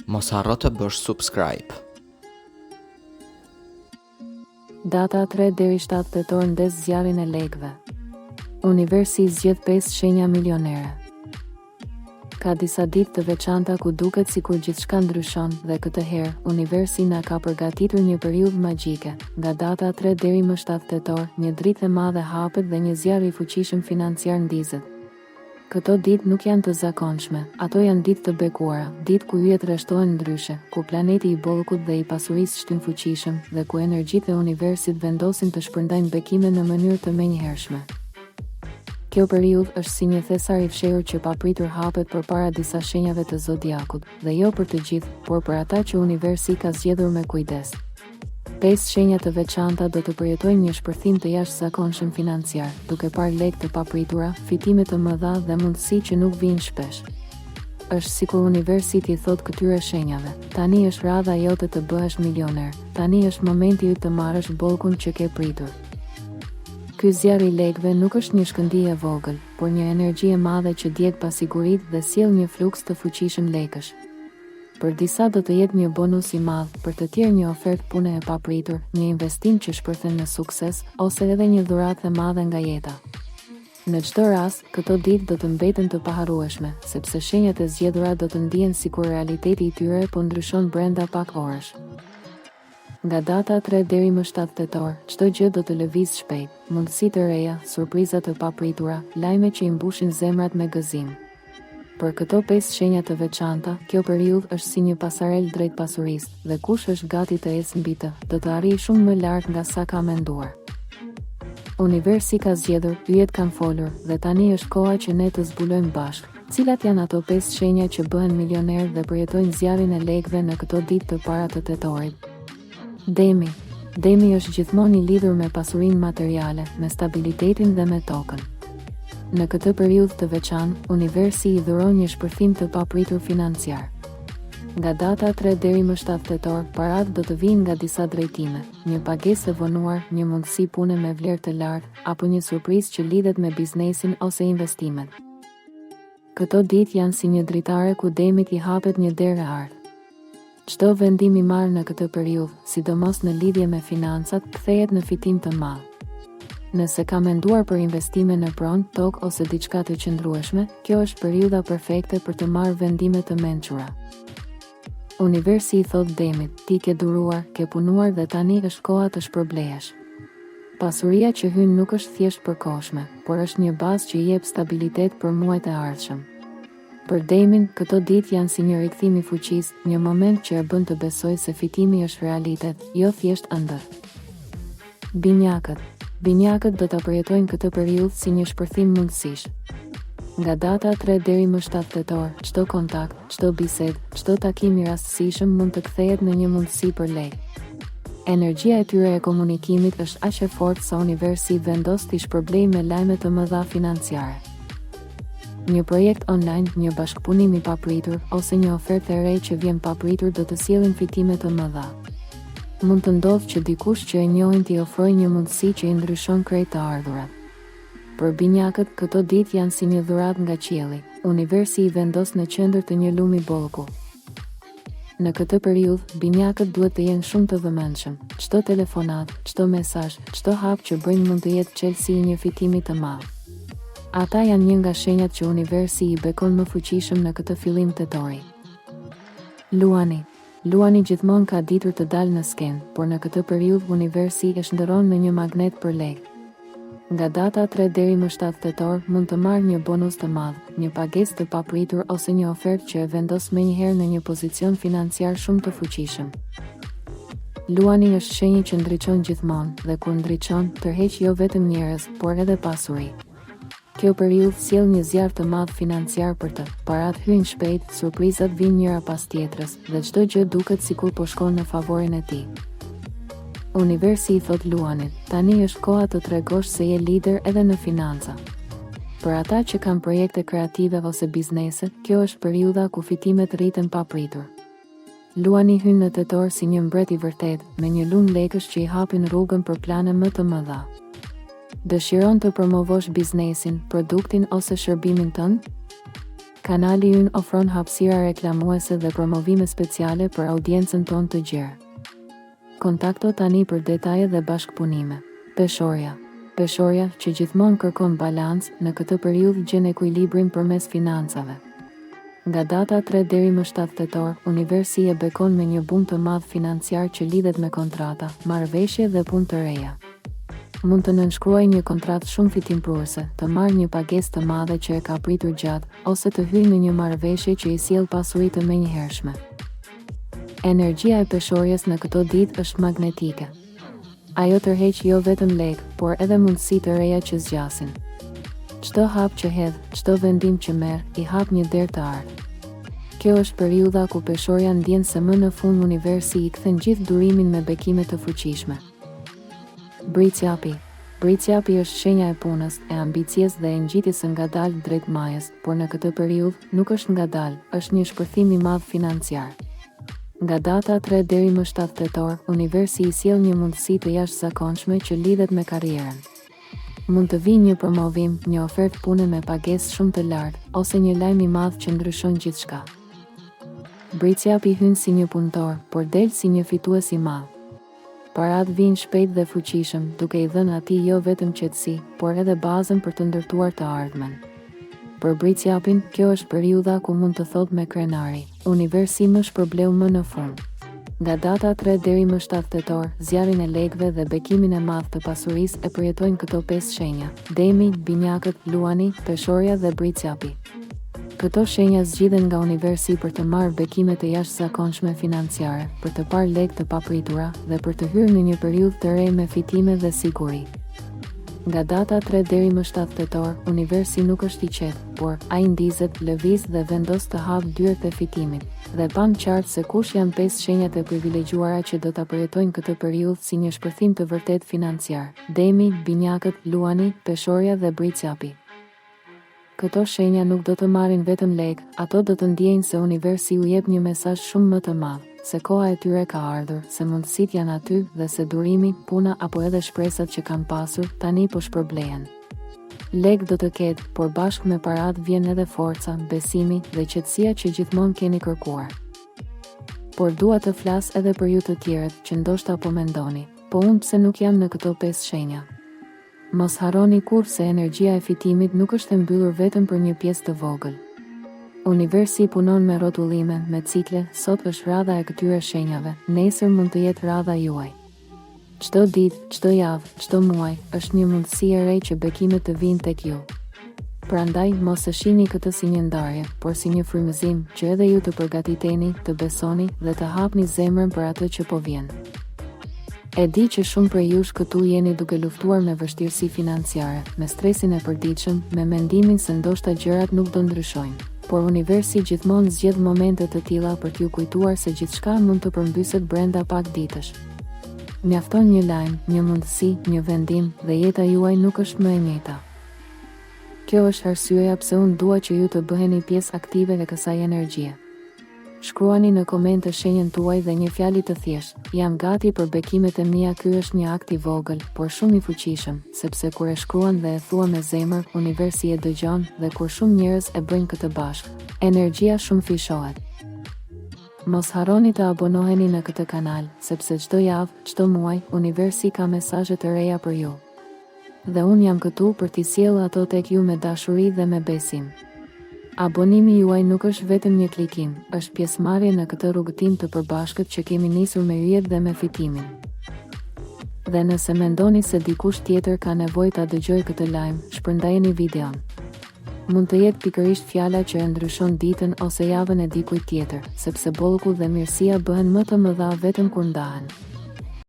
Mos harro të bësh subscribe. Data 3 deri 7 tetor ndes zjarrin e lekëve. Universi zgjedh 5 shenja milionere. Ka disa ditë të veçanta ku duket sikur gjithçka ndryshon dhe këtë herë Universi na ka përgatitur një periudhë magjike. Nga data 3 deri më 7 tetor, një dritë e madhe hapet dhe një zjarr i fuqishëm financiar ndizet. Këto ditë nuk janë të zakonshme, ato janë ditë të bekuara, ditë ku yjet rreshtohen ndryshe, ku planeti i bollkut dhe i pasurisë shtyn fuqishëm dhe ku energjitë e universit vendosin të shpërndajnë bekime në mënyrë të menjëhershme. Kjo periudhë është si një thesar i fshehur që papritur hapet përpara disa shenjave të zodiakut, dhe jo për të gjithë, por për ata që universi ka zgjedhur me kujdes. 5 shenja të veçanta do të përjetojnë një shpërthim të jashtëzakonshëm financiar, duke parë lekë të papritura, fitime të mëdha dhe mundësi që nuk vijnë shpesh. Është sikur universi i thot këtyre shenjave: tani është radha jote të bëhesh milioner, tani është momenti yt të marrësh bollkun që ke pritur. Ky zjarr i lekëve nuk është një shkëndijë e vogël, por një energji e madhe që djeg pasiguritë dhe sjell një fluks të fuqishëm lekësh. Për disa do të jetë një bonus i madh, për të tjerë një ofertë pune e papritur, një investim që shpërthen në sukses, ose edhe një dhuratë e madhe nga jeta. Në çdo rast, këto ditë do të mbeten të paharrueshme, sepse shenjat e zgjedhura do të ndihen sikur realiteti i tyre po ndryshon brenda pak orësh. Nga data 3 deri më 7 tetor, çdo gjë do të lëvizë shpejt, mundësi të reja, surpriza të papritura, lajme që i mbushin zemrat me gëzim. Për këto 5 shenja të veçanta, kjo periudhë është si një pasarel drejt pasurisë, dhe kush është gati të ecë mbi të, do të arrijë shumë më lart nga sa ka menduar. Universi ka zgjedhur, yjet kanë folur, dhe tani është koha që ne të zbulojmë bashkë. Cilat janë ato 5 shenja që bëhen milioner dhe përjetojnë zjarrin e lekëve në këto ditë të para të tetorit? Demi. Demi është gjithmonë i lidhur me pasurinë materiale, me stabilitetin dhe me tokën. Në këtë periudhë të veçantë, universi i dhuron një shpërthim të papritur financiar. Nga data 3 deri më 7 tetor, paratë do të vinë nga disa drejtime, një pagesë e vonuar, një mundësi pune me vlerë të lartë, apo një surprizë që lidhet me biznesin ose investimet. Këto ditë janë si një dritare ku demit i hapet një derë e ardhë. Çdo vendim i marrë në këtë periudhë, sidomos në lidhje me financat, kthehet në fitim të madh. Nëse ka menduar për investime në pronë, tokë ose diçka të qëndrueshme, kjo është periudha perfekte për të marrë vendime të mençura. Universi i thot demit: ti ke duruar, ke punuar dhe tani është koha të shpërblehesh. Pasuria që hyn nuk është thjesht përkohshme, por është një bazë që i jep stabilitet për muajt e ardhshëm. Për demin, këto ditë janë si një rikthim i fuqisë, një moment që e bën të besojë se fitimi është realitet, jo thjesht ëndër. Binjakët. Binjakët do ta përjetojnë këtë periudhë si një shpërthim mundësish. Nga data 3 deri më 7 tetor, çdo kontakt, çdo bisedë, çdo takim i rastësishëm mund të kthehet në një mundësi për lekë. Energjia e tyre e komunikimit është aq e fortë sa universi vendos t'i shpërblejë me lajme të mëdha financiare. Një projekt online, një bashkëpunim i papritur, ose një ofertë e re që vjen papritur do të sjellin fitime të mëdha. Mund të ndodhë që dikush që e njohin t'i ofrojë një mundësi që i ndryshon krejt të ardhurat. Për binjakët, këto ditë janë si një dhuratë nga qielli, universi i vendos në qendër të një lumi bollku. Në këtë periudhë, binjakët duhet të jenë shumë të vëmendshëm. Çdo telefonat, çdo mesazh, çdo hap që bëjnë mund të jetë çelësi i një fitimi të madh. Ata janë një nga shenjat që universi i bekon më fuqishëm në këtë fillim tetori. Luani. Luani gjithmonë ka ditur të dalë në skenë, por në këtë periudhë universi e shndërron në një magnet për lekë. Nga data 3 deri më 7 tetor mund të marrë një bonus të madh, një pagesë të papritur ose një ofertë që e vendos menjëherë në një pozicion financiar shumë të fuqishëm. Luani është shenjë që ndriçon gjithmonë dhe kur ndriçon, tërheq jo vetëm njerëz, por edhe pasuri. Kjo periudhë sjell një zjarr të madh financiar për të. Parat hyjnë shpejt, surprizat vijnë njëra pas tjetrës dhe çdo gjë duket sikur po shkon në favorin e tij. Universi i thot Luanit: tani është koha të tregosh se je lider edhe në financa. Për ata që kanë projekte kreative ose biznese, kjo është periudha ku fitimet rriten papritur. Luani hyn në tetor si një mbret i vërtet, me një lunë lekësh që i hapin rrugën për plane më të mëdha. Dëshiron të promovosh biznesin, produktin ose shërbimin tënd? Kanali ynë ofron hapësira reklamuese dhe promovime speciale për audiencën tonë të gjerë. Kontakto tani për detaje dhe bashkëpunime. Peshorja. Peshorja, që gjithmonë kërkon balans, në këtë periudhë gjen ekuilibrin përmes financave. Nga data 3 deri më 7 tetor, universi e bekon me një bum të madh financiar që lidhet me kontrata, marrëveshje dhe punë të reja. Mund të nënshkruajë një kontratë shumë fitimpruese, të marrë një pagesë të madhe që e ka pritur gjatë, ose të hyjë në një marrëveshje që i sjell pasuri të menjëhershme. Energjia e peshorjes në këto ditë është magnetike. Ajo tërheq jo vetëm lek, por edhe mundësi të reja që zgjasin. Çdo hap që hedh, çdo vendim që merr, i hap një derë të ardhmë. Kjo është periudha ku peshorja ndjen se më në fund universi i kthen gjithë durimin me bekime të fuqishme. Bricjapi. Bricjapi është shenja e punës, e ambicies dhe e ngjitjes së ngadalë drejt majës, por në këtë periudhë nuk është ngadalë, është një shpërthim i madh financiar. Nga data 3 deri më 7 tetor, universi i sjell një mundësi të jashtëzakonshme që lidhet me karrierën. Mund të vijë një promovim, një ofertë pune me pagesë shumë të lartë, ose një lajm i madh që ndryshon gjithçka. Bricjapi hyn si një punëtor, por del si një fitues i madh. Parat vijnë shpejt dhe fuqishëm, duke i dhënë atij jo vetëm qetësi, por edhe bazën për të ndërtuar të ardhmen. Për bricjapin, kjo është periudha ku mund të thotë me krenari, universi më shpërbleu më në fund. Nga data 3 deri më 7 tetor, zjarrin e lekëve dhe bekimin e madh të pasurisë e përjetojnë këto 5 shenja: demi, binjakët, luani, peshorja dhe bricjapi. Këto shenja zgjidhen nga universi për të marrë bekime të jashtëzakonshme financiare, për të parë lekë të papritura dhe për të hyrë në një periudhë të re me fitime dhe siguri. Nga data 3 deri më 7 tetor, universi nuk është i qetë, por ai ndizet, lëviz dhe vendos të hapë dyert e fitimit, dhe pam qartë se kush janë 5 shenjat e privilegjuara që do ta përjetojnë këtë periudhë si një shpërthim të vërtet financiar: demi, binjakët, luani, peshorja dhe bricjapi. Këto shenja nuk do të marrin vetëm lek, ato do të ndjejnë se universi u jep një mesazh shumë më të madh, se koha e tyre ka ardhur, se mundësitë janë aty dhe se durimi, puna apo edhe shpresat që kanë pasur tani po shpërblehen. Lek do të ketë, por bashkë me parat vjen edhe forca, besimi dhe qetësia që gjithmonë keni kërkuar. Por dua të flas edhe për ju të tjerët që ndoshta po mendoni, po unë pse nuk jam në këto 5 shenja? Mos harroni kurrë se energjia e fitimit nuk është e mbyllur vetëm për një pjesë të vogël. Universi punon me rrotullime, me cikle, sot është radha e këtyre shenjave, nesër mund të jetë radha juaj. Çdo ditë, çdo javë, çdo muaj është një mundësi e re që bekimet të vinë tek ju. Prandaj mos e shihni këtë si një ndarje, por si një frymëzim që edhe ju të përgatiteni, të besoni dhe të hapni zemrën për atë që po vjen. E di që shumë prej jush këtu jeni duke luftuar me vështirësi financiare, me stresin e përditshëm, me mendimin se ndoshta gjërat nuk do ndryshojnë. Por universi gjithmonë zgjedh momente të tilla për t'ju kujtuar se gjithçka mund të përmbyset brenda pak ditësh. Mjafton një lajm, një mundësi, një vendim dhe jeta juaj nuk është më e njëjta. Kjo është arsyeja pse unë dua që ju të bëheni pjesë aktive e kësaj energjie. Shkruani në komente shenjën tuaj dhe një fjalë të thjeshtë: jam gati për bekimet e mia. Ky është një akt i vogël, por shumë i fuqishëm, sepse kur e shkruan dhe e thua me zemër, universi e dëgjon dhe kur shumë njerëz e bëjnë këtë bashkë, energjia shumë fishohet. Mos harroni të abonoheni në këtë kanal, sepse çdo javë, çdo muaj, universi ka mesazhe të reja për ju. Dhe unë jam këtu për t'i sjellë ato tek ju me dashuri dhe me besim. Abonimi juaj nuk është vetëm një klikim, është pjesëmarrje në këtë rrugëtim të përbashkët që kemi nisur me yjet dhe me fitimin. Dhe nëse mendoni se dikush tjetër ka nevojë ta dëgjojë këtë lajm, shpërndajeni videon. Mund të jetë pikërisht fjala që e ndryshon ditën ose javën e dikujt tjetër, sepse bollku dhe mirësia bëhen më të mëdha vetëm kur ndahen.